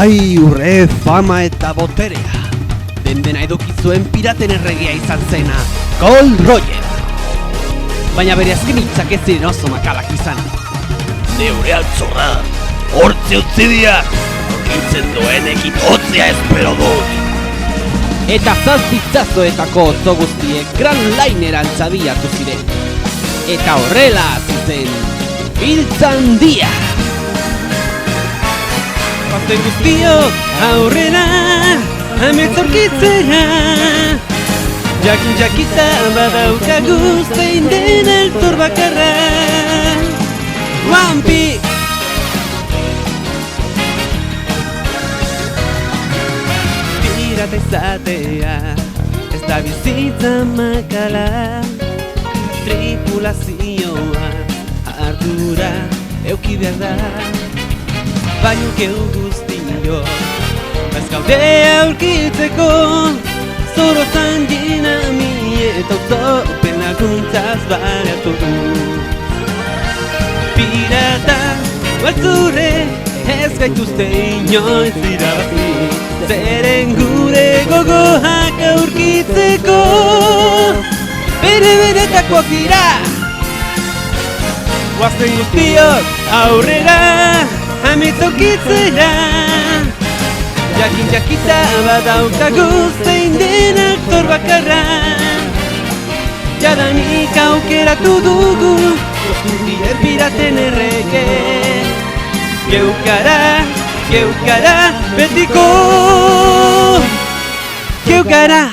Ai, urre, fama eta boterea. Dena edukizuen piraten erregia izan zena, Gold Roger. Baina bere azken hitzak ez ziren oso makalak izan. Neure altzorra, hortze utzi diak, aurkitzen duenek itotzea espero dut. Eta zazpitzazoetako otzo guztiek Grand Linerantz abiatu ziren. Eta horrela zen, biltzan dia. Pazen guztiok aurrera, amets aurkitzera. Jakin-jakita badaukagu zein den altzor bakarra. One Piece! Pirata izatea, ez da bizitza makala. Tripulazioa, ardura, euki behar da. Baina geu guztio, ez gaude aurkitzeko. Zorotan dinamita autopen laguntzaz baliatu du. Pirata, baltzurre, ez gaituzte inoiz irabazi. Zeren gure gogoak aurkitzeko bere-beretakoak dira. Guazen guztiok aurrera, amets aurkitzera. Jakin-jakita badaukagu zein den aktor bakarra. Jadanik aukeratu dugu, diren piraten errege. Geukara, betiko. Geukara!